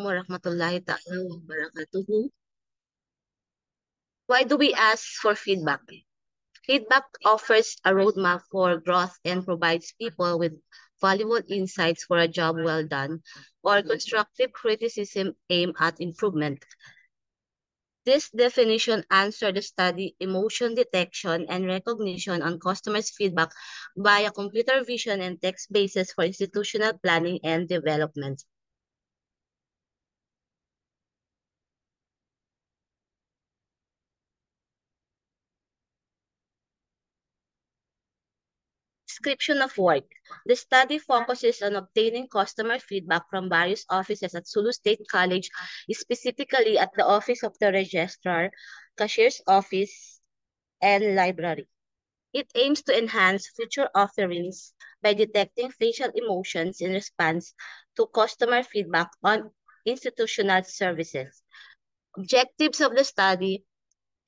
warahmatullahi ta'ala wabarakatuh. Why do we ask for feedback? Feedback offers a roadmap for growth and provides people with valuable insights for a job well done or constructive criticism aimed at improvement. This definition answers the study emotion detection and recognition on customers' feedback via computer vision and text bases for institutional planning and development. Description of work. The study focuses on obtaining customer feedback from various offices at Sulu State College, specifically at the Office of the Registrar, Cashier's Office, and Library. It aims to enhance future offerings by detecting facial emotions in response to customer feedback on institutional services. Objectives of the study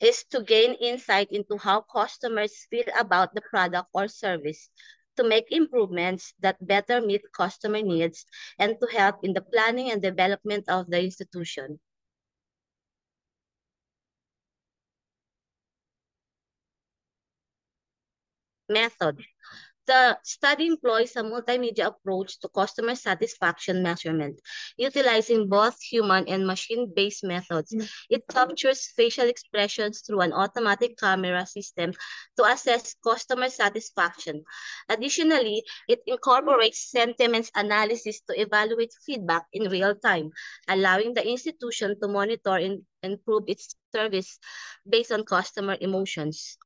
is to gain insight into how customers feel about the product or service, to make improvements that better meet customer needs, and to help in the planning and development of the institution. Method. The study employs a multimedia approach to customer satisfaction measurement, utilizing both human and machine-based methods. It captures facial expressions through an automatic camera system to assess customer satisfaction. Additionally, it incorporates sentiments analysis to evaluate feedback in real time, allowing the institution to monitor and improve its service based on customer emotions.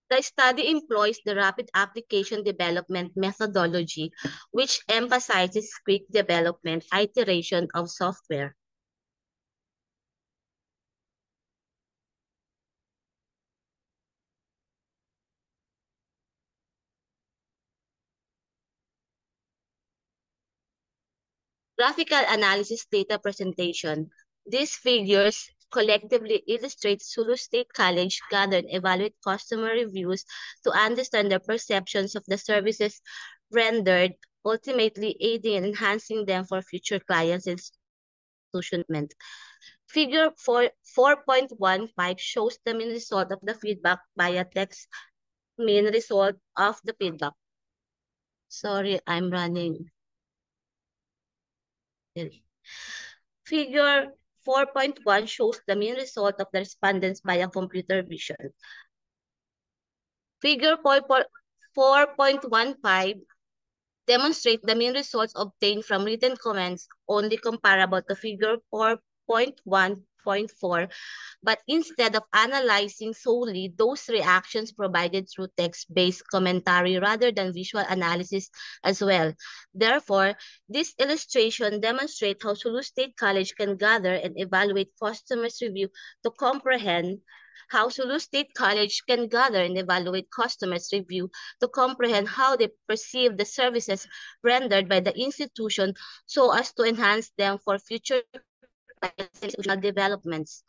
The study employs the rapid application development methodology, which emphasizes quick development iteration of software. Graphical analysis data presentation. These figures collectively illustrate Sulu State College gathered and evaluate customer reviews to understand the perceptions of the services rendered, ultimately aiding and enhancing them for future clients and institution. Figure 4.15 shows the mean result of the feedback via text mean result of the feedback. Sorry, I'm running. Figure 4.1 shows the mean result of the respondents via computer vision. Figure 4.15 demonstrate the mean results obtained from written comments only comparable to figure 4.1.4, but instead of analyzing solely those reactions provided through text-based commentary rather than visual analysis as well. Therefore, this illustration demonstrates how Sulu State College can gather and evaluate customers' review to comprehend how Sulu State College can gather and evaluate customers' review to comprehend how they perceive the services rendered by the institution so as to enhance them for future institutional developments.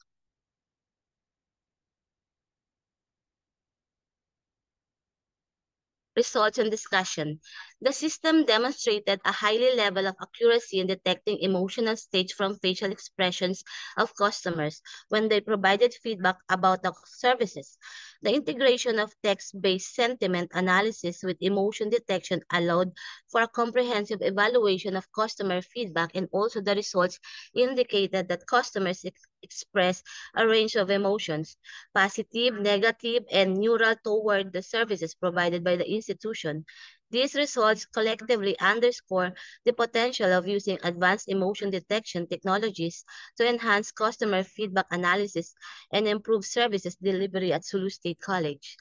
Results and discussion. The system demonstrated a high level of accuracy in detecting emotional states from facial expressions of customers when they provided feedback about the services. The integration of text-based sentiment analysis with emotion detection allowed for a comprehensive evaluation of customer feedback, and also the results indicated that customers express a range of emotions, positive, negative, and neutral toward the services provided by the institution. These results collectively underscore the potential of using advanced emotion detection technologies to enhance customer feedback analysis and improve services delivery at Sulu State College.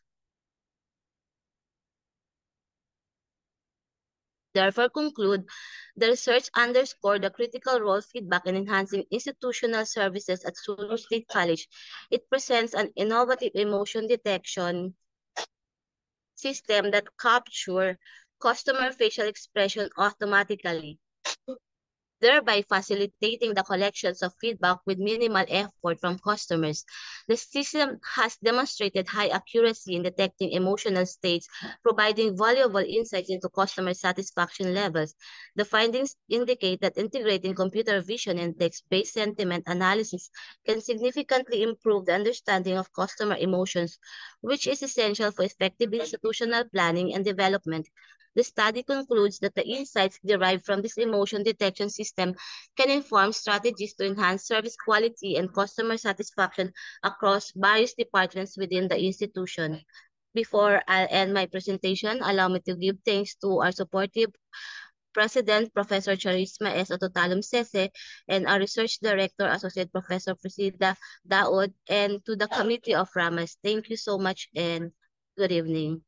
Therefore, conclude, the research underscored the critical role feedback in enhancing institutional services at Sulu State College. It presents an innovative emotion detection system that capture customer facial expression automatically. thereby facilitating the collections of feedback with minimal effort from customers. The system has demonstrated high accuracy in detecting emotional states, providing valuable insights into customer satisfaction levels. The findings indicate that integrating computer vision and text-based sentiment analysis can significantly improve the understanding of customer emotions, which is essential for effective institutional planning and development. The study concludes that the insights derived from this emotion detection system can inform strategies to enhance service quality and customer satisfaction across various departments within the institution. Before I end my presentation, allow me to give thanks to our supportive President, Professor Charisma S. Ototalum Sese, and our Research Director, Associate Professor Priscilla Daod, and to the Committee of Ramas. Thank you so much and good evening.